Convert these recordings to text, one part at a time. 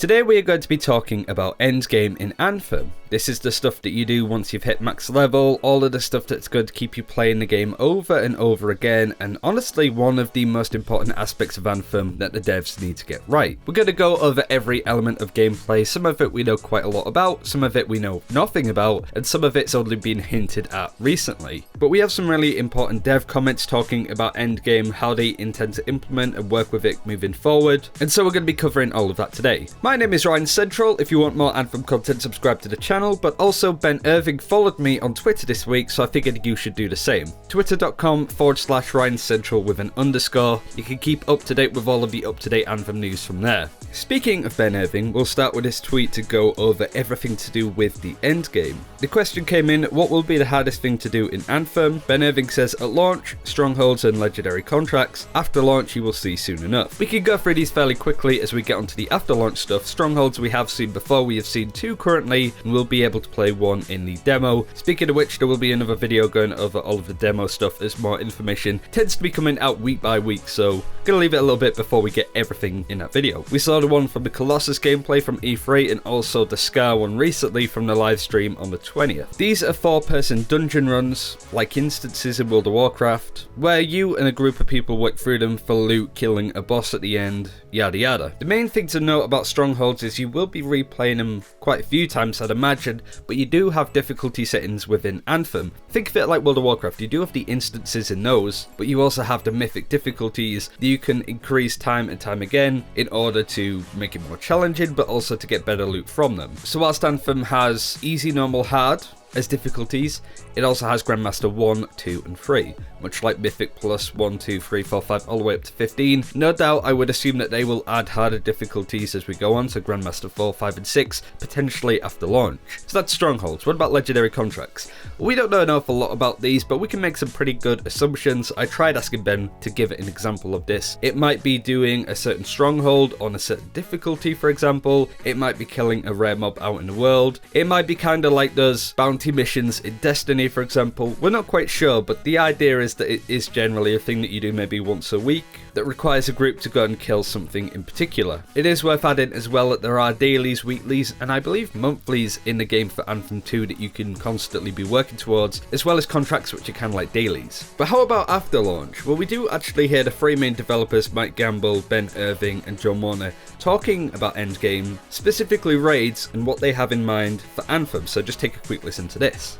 Today we are going to be talking about endgame in Anthem. This is the stuff that you do once you've hit max level, all of the stuff that's going to keep you playing the game over and over again, and honestly one of the most important aspects of Anthem that the devs need to get right. We're going to go over every element of gameplay. Some of it we know quite a lot about, some of it we know nothing about, and some of it's only been hinted at recently. But we have some really important dev comments talking about endgame, how they intend to implement and work with it moving forward, and so we're going to be covering all of that today. My name is Ryan Central. If you want more Anthem content, subscribe to the channel, but also Ben Irving followed me on Twitter this week, so I figured you should do the same. Twitter.com/Ryan Central with an underscore. You can keep up to date with all of the up-to-date Anthem news from there. Speaking of Ben Irving, we'll start with his tweet to go over everything to do with the endgame. The question came in, what will be the hardest thing to do in Anthem? Ben Irving says at launch, strongholds and legendary contracts. After launch, you will see soon enough. We can go through these fairly quickly as we get onto the after launch stuff. Strongholds we have seen before, we have seen 2 currently, and we'll be able to play 1 in the demo. Speaking of which, there will be another video going over all of the demo stuff as more information tends to be coming out week by week, so gonna leave it a little bit before we get everything in that video. We saw the one from the Colossus gameplay from E3 and also the Scar one recently from the live stream on the 20th. These are 4-person dungeon runs, like instances in World of Warcraft, where you and a group of people work through them for loot, killing a boss at the end, yada yada. The main thing to note about Strongholds is you will be replaying them quite a few times, I'd imagine, but you do have difficulty settings within Anthem. Think of it like World of Warcraft, you do have the instances in those, but you also have the mythic difficulties that you can increase time and time again in order to make it more challenging, but also to get better loot from them. So whilst Anthem has easy, normal, hard as difficulties, it also has Grandmaster 1, 2 and 3, much like Mythic plus 1, 2, 3, 4, 5 all the way up to 15. No doubt I would assume that they will add harder difficulties as we go on, so Grandmaster 4, 5 and 6 potentially after launch. So that's Strongholds. What about legendary contracts? We don't know an awful lot about these, but we can make some pretty good assumptions. I tried asking Ben to give it an example of this. It might be doing a certain stronghold on a certain difficulty, for example. It might be killing a rare mob out in the world. It might be kind of like those bounty missions in Destiny, for example. We're not quite sure, but the idea is that it is generally a thing that you do maybe once a week that requires a group to go and kill something in particular. It is worth adding as well that there are dailies, weeklies, and I believe monthlies in the game for Anthem 2 that you can constantly be working towards, as well as contracts which are kind of like dailies. But how about after launch? Well, we do actually hear the 3 main developers, Mike Gamble, Ben Irving, and John Warner, talking about endgame, specifically raids, and what they have in mind for Anthem, so just take a quick listen to this.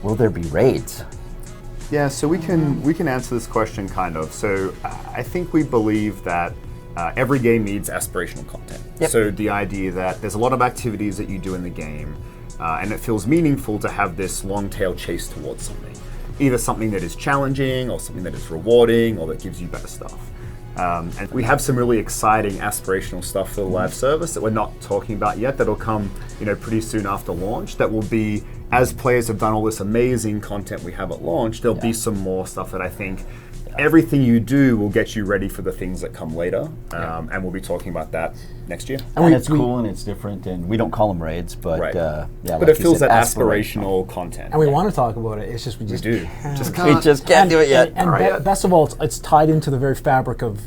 Will there be raids? Yeah, so we can answer this question kind of. So I think we believe that every game needs aspirational content. Yep. So the idea that there's a lot of activities that you do in the game, and it feels meaningful to have this long tail chase towards something. Either something that is challenging, or something that is rewarding, or that gives you better stuff. And we have some really exciting aspirational stuff for the live service that we're not talking about yet, that'll come pretty soon after launch, that will be, as players have done all this amazing content we have at launch, there'll be some more stuff that I think everything you do will get you ready for the things that come later, and we'll be talking about that next year. And it's cool and it's different, and we don't call them raids, but right. But like it feels that aspirational content. And we want to talk about it. It's just we just can't do it yet. And best of all, it's tied into the very fabric of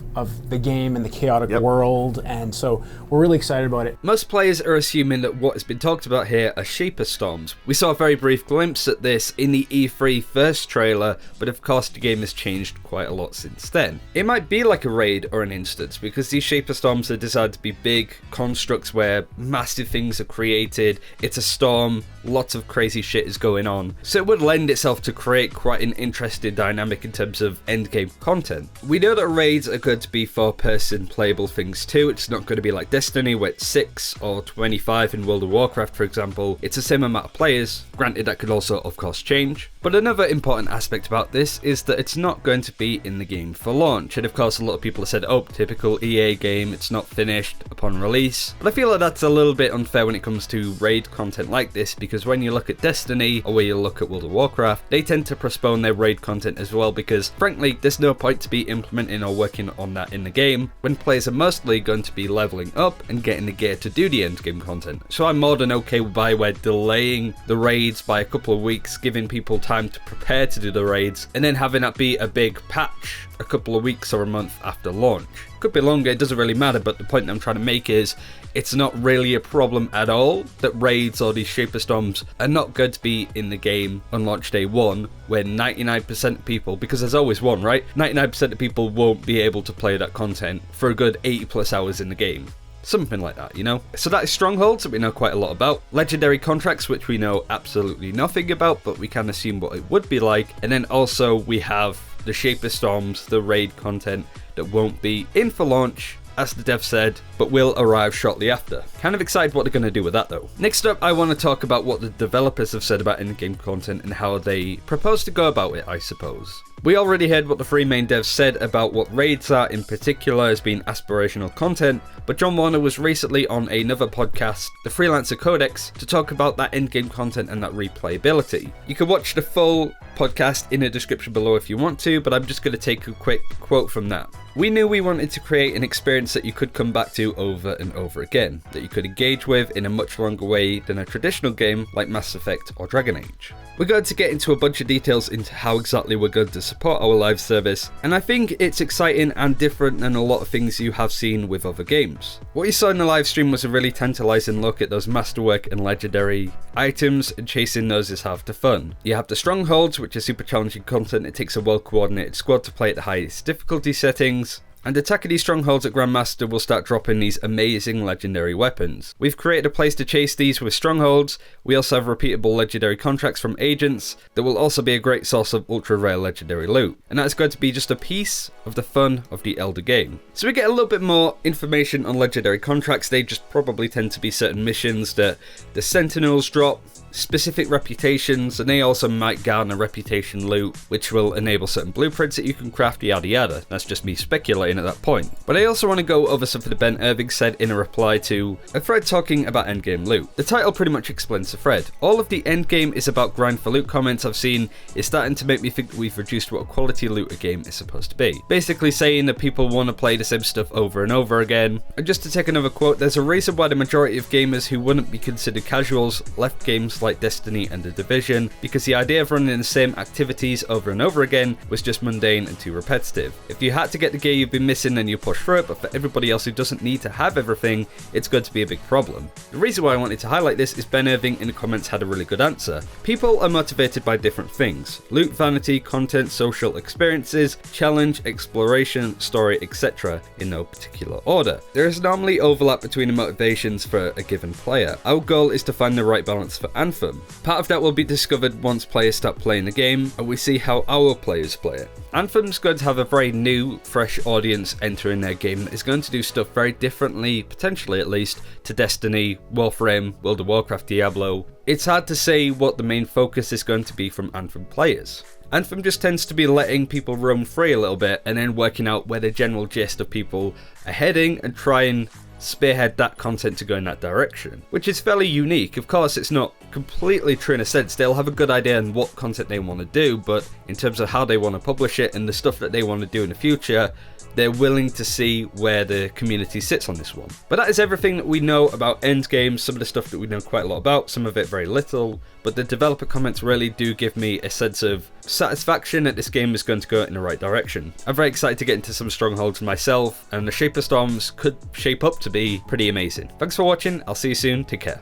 the game and the chaotic world, and so we're really excited about it. Most players are assuming that what has been talked about here are Shaper Storms. We saw a very brief glimpse at this in the E3 first trailer, but of course the game has changed quite a lot since then. It might be like a raid or an instance, because these Shaper Storms are designed to be big constructs where massive things are created. It's a storm, lots of crazy shit is going on, so it would lend itself to create quite an interesting dynamic in terms of endgame content. We know that raids are going to be 4-person playable things too. It's not going to be like Destiny where it's 6 or 25 in World of Warcraft, for example. It's the same amount of players. Granted, that could also of course change, but another important aspect about this is that it's not going to be in the game for launch, and of course a lot of people have said, oh, typical EA game, it's not finished upon release, but I feel like that's a little bit unfair when it comes to raid content like this, because when you look at Destiny or when you look at World of Warcraft, they tend to postpone their raid content as well, because frankly there's no point to be implementing or working on that in the game when players are mostly going to be leveling up and getting the gear to do the end game content. So I'm more than okay with BioWare delaying the raids by a couple of weeks, giving people time to prepare to do the raids, and then having that be a big patch a couple of weeks or a month after launch. Could be longer, it doesn't really matter, but the point that I'm trying to make is it's not really a problem at all that raids or these Shaper Storms are not going to be in the game on launch day 1, when 99% of people, because there's always one, right? 99% of people won't be able to play that content for a good 80 plus hours in the game. Something like that, you know? So that is Strongholds, that we know quite a lot about. Legendary contracts, which we know absolutely nothing about, but we can assume what it would be like. And then also we have the Shaper Storms, the raid content that won't be in for launch, as the dev said, but will arrive shortly after. Kind of excited what they're going to do with that though. Next up, I want to talk about what the developers have said about in-game content and how they propose to go about it, I suppose. We already heard what the 3 main devs said about what raids are in particular as being aspirational content, but John Warner was recently on another podcast, the Freelancer Codex, to talk about that in-game content and that replayability. You can watch the full podcast in the description below if you want to, but I'm just going to take a quick quote from that. We knew we wanted to create an experience that you could come back to over and over again, that you could engage with in a much longer way than a traditional game like Mass Effect or Dragon Age. We're going to get into a bunch of details into how exactly we're going to support our live service, and I think it's exciting and different than a lot of things you have seen with other games. What you saw in the live stream was a really tantalizing look at those masterwork and legendary items, and chasing those is half the fun. You have the Strongholds, which are super challenging content. It takes a well coordinated squad to play at the highest difficulty settings. And attacking these strongholds at Grandmaster will start dropping these amazing legendary weapons. We've created a place to chase these with strongholds. We also have repeatable legendary contracts from agents that will also be a great source of ultra rare legendary loot. And that's going to be just a piece of the fun of the Elder game. So we get a little bit more information on legendary contracts. They just probably tend to be certain missions that the Sentinels drop, specific reputations, and they also might garner reputation loot, which will enable certain blueprints that you can craft, yada yada. That's just me speculating at that point. But I also want to go over something that Ben Irving said in a reply to a thread talking about endgame loot. The title pretty much explains the thread. All of the endgame is about grind for loot comments I've seen is starting to make me think that we've reduced what a quality loot a game is supposed to be. Basically saying that people want to play the same stuff over and over again. And just to take another quote, there's a reason why the majority of gamers who wouldn't be considered casuals left games like Destiny and The Division, because the idea of running the same activities over and over again was just mundane and too repetitive. If you had to get the gear you've been missing, then you push through it, but for everybody else who doesn't need to have everything, it's going to be a big problem. The reason why I wanted to highlight this is Ben Irving in the comments had a really good answer. People are motivated by different things: loot, vanity, content, social experiences, challenge, exploration, story, etc. in no particular order. There is normally overlap between the motivations for a given player. Our goal is to find the right balance for Anthem. Part of that will be discovered once players start playing the game and we see how our players play it. Anthem's going to have a very new, fresh audience entering their game that is going to do stuff very differently, potentially at least, to Destiny, Warframe, World of Warcraft, Diablo. It's hard to say what the main focus is going to be from Anthem players. Anthem just tends to be letting people roam free a little bit and then working out where the general gist of people are heading and try and spearhead that content to go in that direction, which is fairly unique. Of course, it's not completely true in a sense. They'll have a good idea on what content they want to do, but in terms of how they want to publish it and the stuff that they want to do in the future, they're willing to see where the community sits on this one. But that is everything that we know about endgame, some of the stuff that we know quite a lot about, some of it very little, but the developer comments really do give me a sense of satisfaction that this game is going to go in the right direction. I'm very excited to get into some strongholds myself, and the Shaper Storms could shape up to be pretty amazing. Thanks for watching, I'll see you soon, take care.